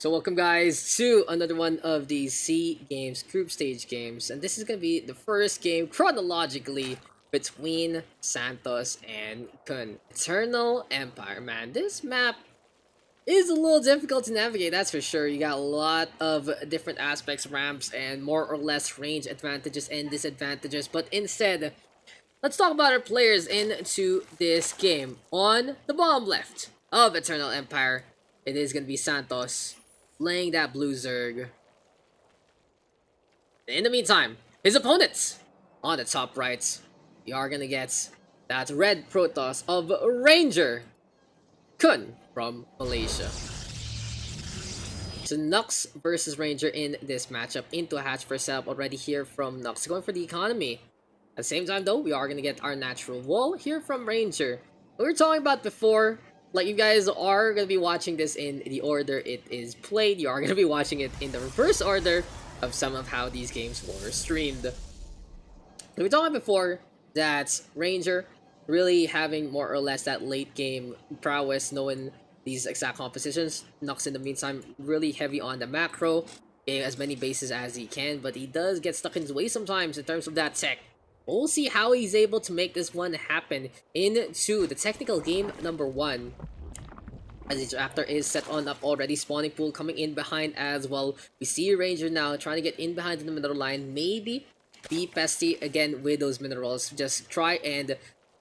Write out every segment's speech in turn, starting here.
So welcome guys to another one of these C games, group stage games, and this is gonna be the first game chronologically between Santos and Kun. Eternal Empire, man. This map is a little difficult to navigate, that's for sure. You got a lot of different aspects, ramps, and more or less range advantages and disadvantages, but instead, let's talk about our players into this game. On the bottom left of Eternal Empire, it is gonna be Santos playing that blue Zerg. In the meantime, his opponents on the top right, we are gonna get that red Protoss of Ranger Kun from Malaysia. So NUKS versus Ranger in this matchup. Into a hatch for setup already here from NUKS, going for the economy. At the same time though, we are gonna get our natural wall here from Ranger. We were talking about before, like, you guys are going to be watching this in the order it is played. You are going to be watching it in the reverse order of some of how these games were streamed. We were talking before that Ranger really having more or less that late game prowess, knowing these exact compositions. NUKS in the meantime really heavy on the macro, getting as many bases as he can, but he does get stuck in his way sometimes in terms of that tech. We'll see how he's able to make this one happen into the technical game number 1. As the tractor is set on up already, spawning pool coming in behind as well. We see Ranger now trying to get in behind the middle line, maybe be pesty again with those minerals. Just try and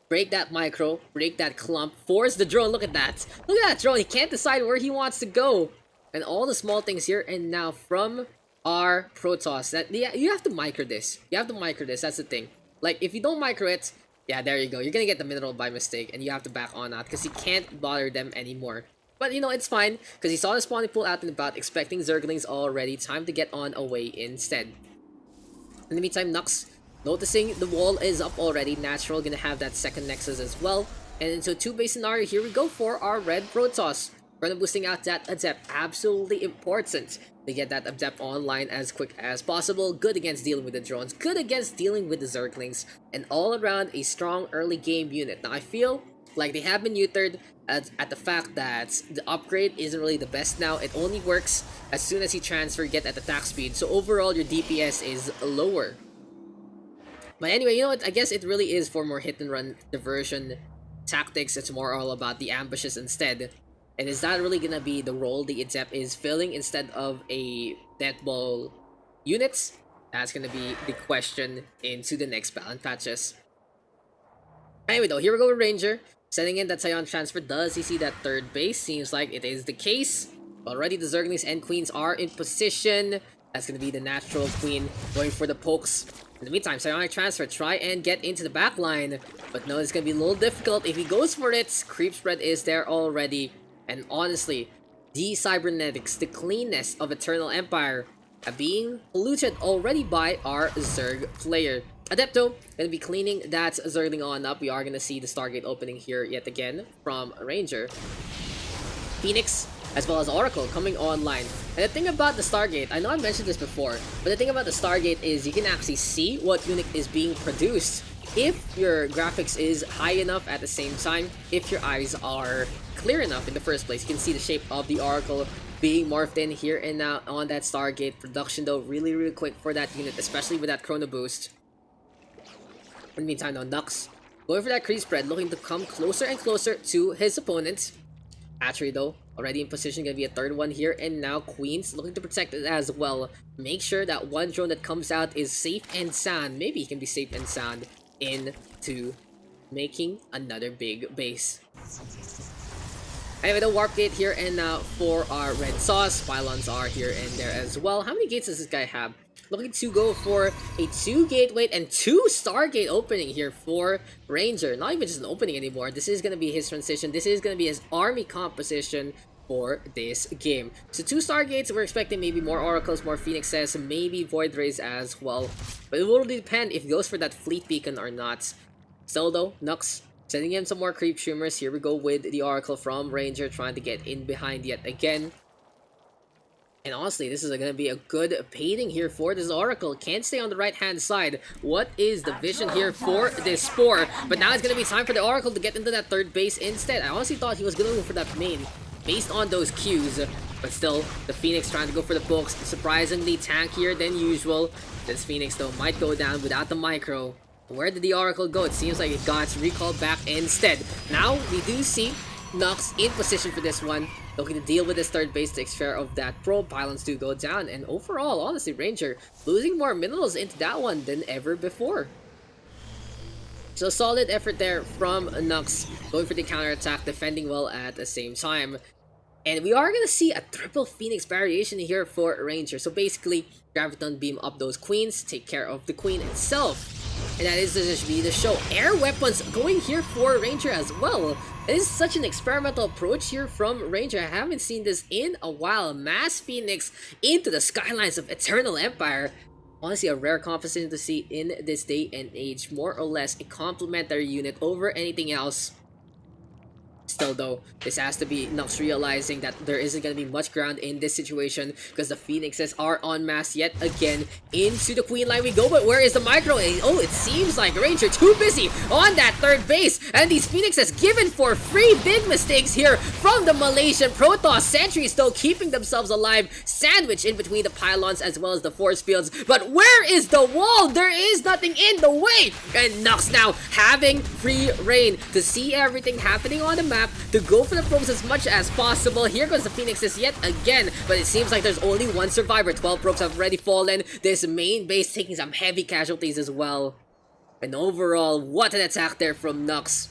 break that micro, break that clump, force the drone. Look at that. Look at that drone. He can't decide where he wants to go. And all the small things here and now from our Protoss. That, yeah, you have to micro this. You have to micro this. That's the thing. Like, if you don't micro it, yeah, there you go. You're gonna get the mineral by mistake, and you have to back on out, because you can't bother them anymore. But, you know, it's fine, because he saw the spawning pool out and about, expecting Zerglings already. Time to get on away instead. In the meantime, NUKS, noticing the wall is up already. Natural, gonna have that second Nexus as well. And into a 2-base scenario, here we go for our red Protoss. Gonna boosting out that Adept, absolutely important to get that Adept online as quick as possible. Good against dealing with the drones, good against dealing with the Zerglings, and all around a strong early game unit. Now I feel like they have been neutered at the fact that the upgrade isn't really the best now. It only works as soon as you transfer, get at attack speed, so overall your DPS is lower. But anyway, you know what, I guess it really is for more hit and run diversion tactics. It's more all about the ambushes instead. And is that really gonna be the role the Adept is filling instead of a death ball units? That's gonna be the question into the next balance patches. Anyway though, here we go with Ranger. Sending in that Scion transfer. Does he see that third base? Seems like it is the case. Already the Zerglings and Queens are in position. That's gonna be the natural Queen going for the pokes. In the meantime, Psionic transfer, try and get into the back line. But no, it's gonna be a little difficult if he goes for it. Creep spread is there already. And honestly, the cybernetics, the cleanness of Eternal Empire are being polluted already by our Zerg player. Adepto gonna be cleaning that Zergling on up. We are gonna see the Stargate opening here yet again from Ranger. Phoenix as well as Oracle coming online. And the thing about the Stargate, I know I mentioned this before, but the thing about the Stargate is you can actually see what unit is being produced if your graphics is high enough at the same time, if your eyes are clear enough in the first place. You can see the shape of the Oracle being morphed in here and now on that Stargate. Production though really quick for that unit, especially with that Chrono Boost. In the meantime though, NUKS going for that creep spread, looking to come closer and closer to his opponent. Hatchery though, already in position, gonna be a third one here, and now Queens looking to protect it as well. Make sure that one drone that comes out is safe and sound. Maybe he can be safe and sound into making another big base. Anyway, the warp gate here and now for our red sauce. Pylons are here and there as well. How many gates does this guy have? Looking to go for a 2-gate wait and 2 Stargate opening here for Ranger. Not even just an opening anymore. This is going to be his transition. This is going to be his army composition for this game. So 2 Stargates. We're expecting maybe more Oracles, more Phoenixes, maybe Void Rays as well. But it will really depend if he goes for that Fleet Beacon or not. Still though, NUKS sending in some more creep streamers. Here we go with the Oracle from Ranger, trying to get in behind yet again. And honestly, this is going to be a good baiting here for this Oracle. Can't stay on the right-hand side. What is the vision here for this Spore? But now it's going to be time for the Oracle to get into that third base instead. I honestly thought he was going to go for that main based on those cues. But still, the Phoenix trying to go for the pokes, surprisingly tankier than usual. This Phoenix though might go down without the micro. Where did the Oracle go? It seems like it got recalled back instead. Now, we do see NUKS in position for this one, looking to deal with his third base to take care of that probe. Pylons do go down, and overall, honestly, Ranger losing more minerals into that one than ever before. So solid effort there from NUKS, going for the counterattack, defending well at the same time. And we are going to see a triple Phoenix variation here for Ranger. So basically, Graviton beam up those queens, take care of the queen itself. And that is to be the show. Air weapons going here for Ranger as well. It is such an experimental approach here from Ranger. I haven't seen this in a while. Mass Phoenix into the skylines of Eternal Empire. Honestly, a rare composition to see in this day and age. More or less a complementary unit over anything else. Still though, this has to be NUKS realizing that there isn't going to be much ground in this situation because the Phoenixes are en masse yet again. Into the queen line we go, but where is the micro? Oh, it seems like Ranger too busy on that third base, and these Phoenixes given for free. Big mistakes here from the Malaysian Protoss. Sentries though keeping themselves alive, sandwiched in between the pylons as well as the force fields. But where is the wall? There is nothing in the way, and NUKS now having free reign to see everything happening on the map, to go for the probes as much as possible. Here goes the Phoenixes yet again, but it seems like there's only one survivor. 12 probes have already fallen. This main base taking some heavy casualties as well. And overall, what an attack there from NUKS.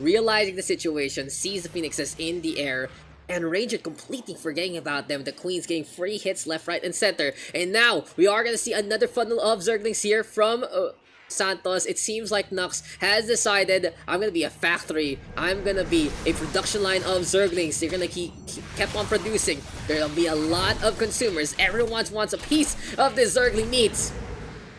Realizing the situation, sees the Phoenixes in the air, and Ranger completely forgetting about them. The Queen's getting free hits left, right, and center. And now, we are going to see another funnel of Zerglings here from Santos. It seems like NUKS has decided, I'm gonna be a factory. I'm gonna be a production line of Zerglings. They're gonna kept on producing. There'll be a lot of consumers. Everyone wants a piece of this Zergling meat.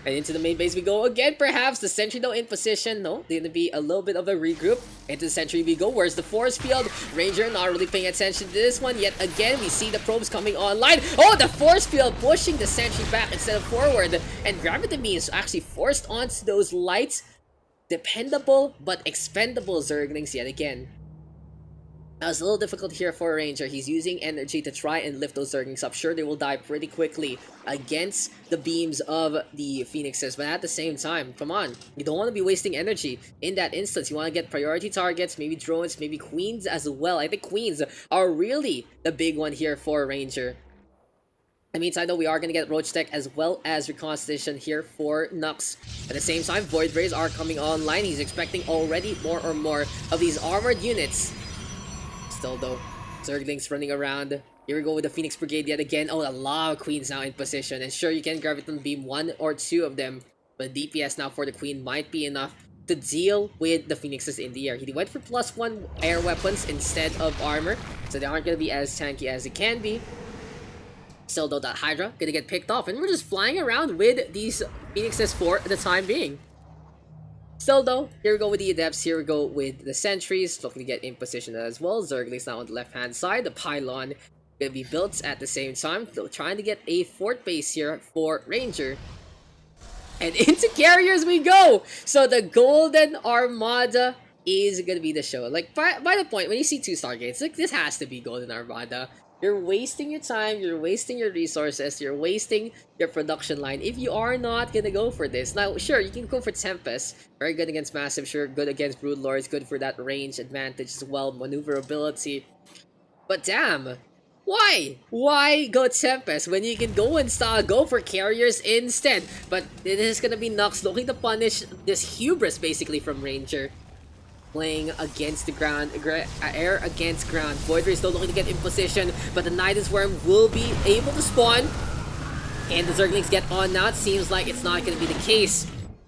And into the main base we go again, perhaps. The sentry though in position. No, they're gonna be a little bit of a regroup. Into the sentry we go. Where's the force field? Ranger not really paying attention to this one. Yet again, we see the probes coming online. Oh, the force field pushing the sentry back instead of forward. And Graviton beam is actually forced onto those light, dependable but expendable Zerglings yet again. Now it's a little difficult here for a Ranger. He's using energy to try and lift those Zerglings up. Sure, they will die pretty quickly against the beams of the Phoenixes, but at the same time, come on. You don't want to be wasting energy in that instance. You want to get priority targets, maybe drones, maybe queens as well. I think queens are really the big one here for a Ranger. In the meantime, though, we are going to get Roach Tech as well as Reconstitution here for NUKS. At the same time, Void Rays are coming online. He's expecting already more of these armored units. Still though, Zerglings running around. Here we go with the Phoenix Brigade yet again. Oh, a lot of queens now in position. And sure, you can Graviton beam one or two of them, but DPS now for the queen might be enough to deal with the Phoenixes in the air. He went for +1 air weapons instead of armor, so they aren't going to be as tanky as it can be. Still though, that Hydra gonna get picked off, and we're just flying around with these Phoenixes for the time being. Still though, here we go with the Adepts, here we go with the Sentries, looking to get in position as well. Zerglings now on the left hand side, the Pylon gonna be built at the same time, still trying to get a fort base here for Ranger. And into carriers we go! So the Golden Armada is gonna be the show. Like, by the point, when you see 2 Stargates, like, this has to be Golden Armada. You're wasting your time, you're wasting your resources, you're wasting your production line if you are not gonna go for this. Now, sure, you can go for Tempest. Very good against Massive, sure, good against Broodlords, good for that range advantage as well, maneuverability. But damn, why? Why go Tempest when you can go and go for carriers instead? But it is gonna be NUKS looking to punish this hubris basically from Ranger. Playing against the ground, air against ground. Void Ray still looking to get in position, but the Nidus Worm will be able to spawn. And the Zerglings get on now. It seems like it's not going to be the case.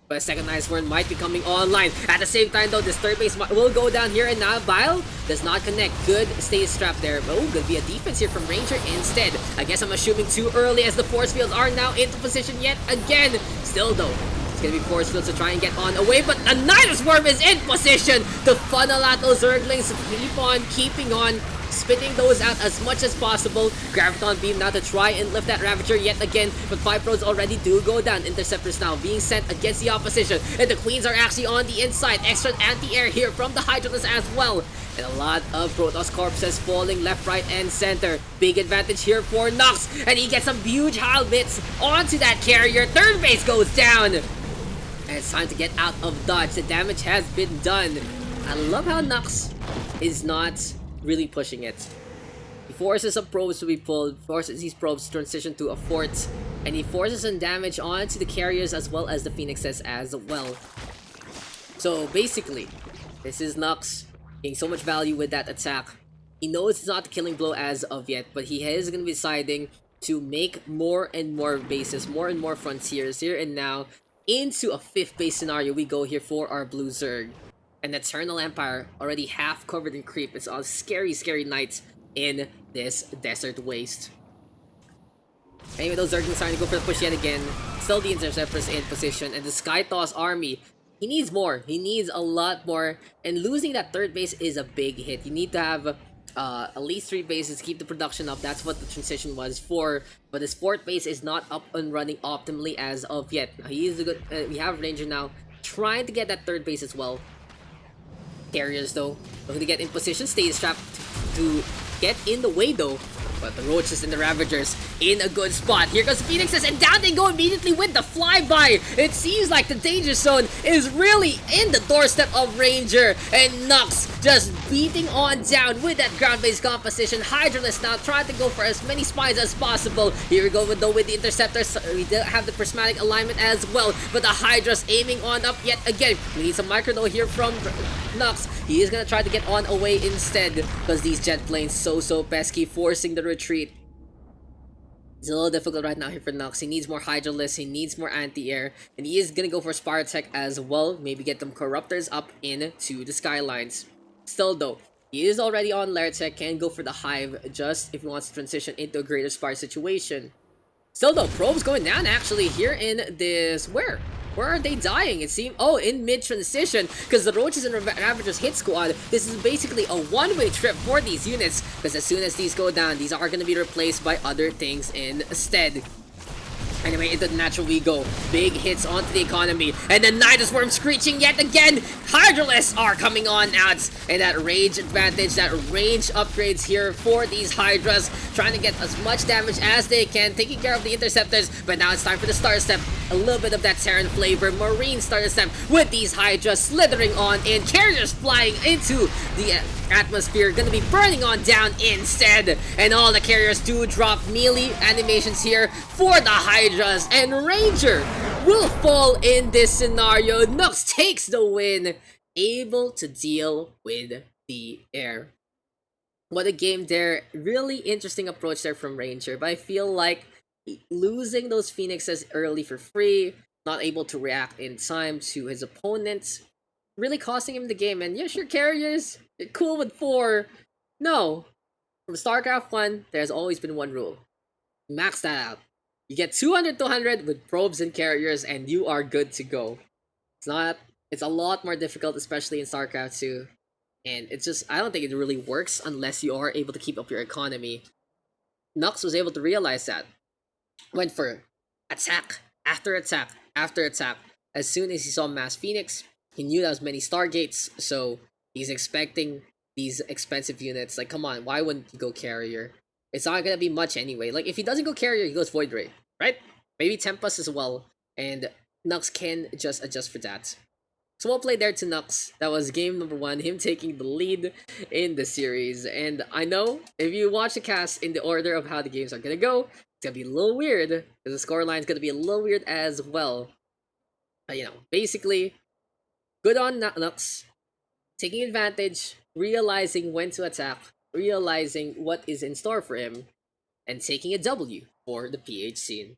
But a second Nidus Worm might be coming online. At the same time though, this third base will go down here, and now Bile does not connect. Good stays trapped there. Oh, gonna be a defense here from Ranger instead. I guess I'm assuming too early as the force fields are now into position yet again. Still though, gonna be force fields to try and get on away, but the Nidus Worm is in position to funnel out those Zerglings, keep on keeping on. spitting those out as much as possible. Graviton Beam now to try and lift that Ravager yet again, but 5 Pros already do go down. Interceptors now being sent against the opposition, and the Queens are actually on the inside. Extra anti-air here from the Hydralisk as well. And a lot of Protoss corpses falling left, right, and center. Big advantage here for NUKS, and he gets some huge helmets onto that carrier. Third base goes down. And it's time to get out of dodge. The damage has been done. I love how NUKS is not really pushing it. He forces some probes to be pulled, forces these probes to transition to a fort, and he forces some damage onto the carriers as well as the Phoenixes as well. So basically, this is NUKS getting so much value with that attack. He knows it's not the killing blow as of yet, but he is going to be deciding to make more and more bases, more and more frontiers here and now. Into a 5th base scenario we go here for our Blue Zerg. And the Eternal Empire already half covered in creep. It's a scary, scary night in this desert waste. Anyway, those Zerglings starting to go for the push yet again. Still the Interceptors in position, and the Skytoss army, he needs more. He needs a lot more, and losing that 3rd base is a big hit. You need to have at least 3 bases to keep the production up. That's what the transition was for. But his 4th base is not up and running optimally as of yet. He is a good. We have Ranger now trying to get that 3rd base as well. Carriers though, looking to get in position, stay strapped to get in the way though. But the Roaches and the Ravagers in a good spot. Here goes the Phoenixes, and down they go immediately with the flyby. It seems like the danger zone is really in the doorstep of Ranger, and NUKS just beating on down with that ground-based composition. Hydralisk now trying to go for as many spies as possible. Here we go with the Interceptors. We do have the prismatic alignment as well, but the Hydra's aiming on up yet again. We need some micro though here from NUKS. He is gonna try to get on away instead, because these jet planes so pesky, forcing the retreat. It's a little difficult right now here for NUKS. He needs more Hydralisk, he needs more anti-air, and he is gonna go for Spire Tech as well. Maybe get them Corruptors up into the skylines. Still though, he is already on Lair Tech, can go for the Hive just if he wants to transition into a greater Spire situation. Still though, probes going down actually here in this, where are they dying? It seems, oh, in mid-transition, because the Roaches and Ravagers hit squad, this is basically a one-way trip for these units, because as soon as these go down, these are going to be replaced by other things instead. Anyway, into the natural we go. Big hits onto the economy. And then Nidus Worm screeching yet again. Hydralisks are coming on out. And that rage advantage, that range upgrades here for these Hydras. Trying to get as much damage as they can. Taking care of the Interceptors. But now it's time for the Star Step. A little bit of that Terran flavor. Marine Star Step with these Hydras slithering on in. Carriers flying into the atmosphere, gonna be burning on down instead, and all the carriers do drop melee animations here for the Hydras, and Ranger will fall in this scenario. NUKS takes the win, able to deal with the air. What a game there. Really interesting approach there from Ranger, but I feel like losing those Phoenixes early for free, not able to react in time to his opponents, really costing him the game. And yes, your carriers, you're cool with 4. No. From StarCraft 1, there's always been one rule. Max that out. You get 200 with probes and carriers, and you are good to go. It's a lot more difficult, especially in StarCraft 2. And it's just, I don't think it really works unless you are able to keep up your economy. NUKS was able to realize that. Went for attack after attack after attack. As soon as he saw Mass Phoenix, he knew that was many Stargates, so he's expecting these expensive units. Like, come on, why wouldn't he go carrier? It's not gonna be much anyway. Like, if he doesn't go carrier, he goes Void Ray, right? Maybe Tempest as well, and NUKS can just adjust for that. So well played there to NUKS. That was game number 1, him taking the lead in the series. And I know, if you watch the cast in the order of how the games are gonna go, it's gonna be a little weird, because the scoreline's gonna be a little weird as well. But, you know, basically, good on NUKS, taking advantage, realizing when to attack, realizing what is in store for him, and taking a W for the PH scene.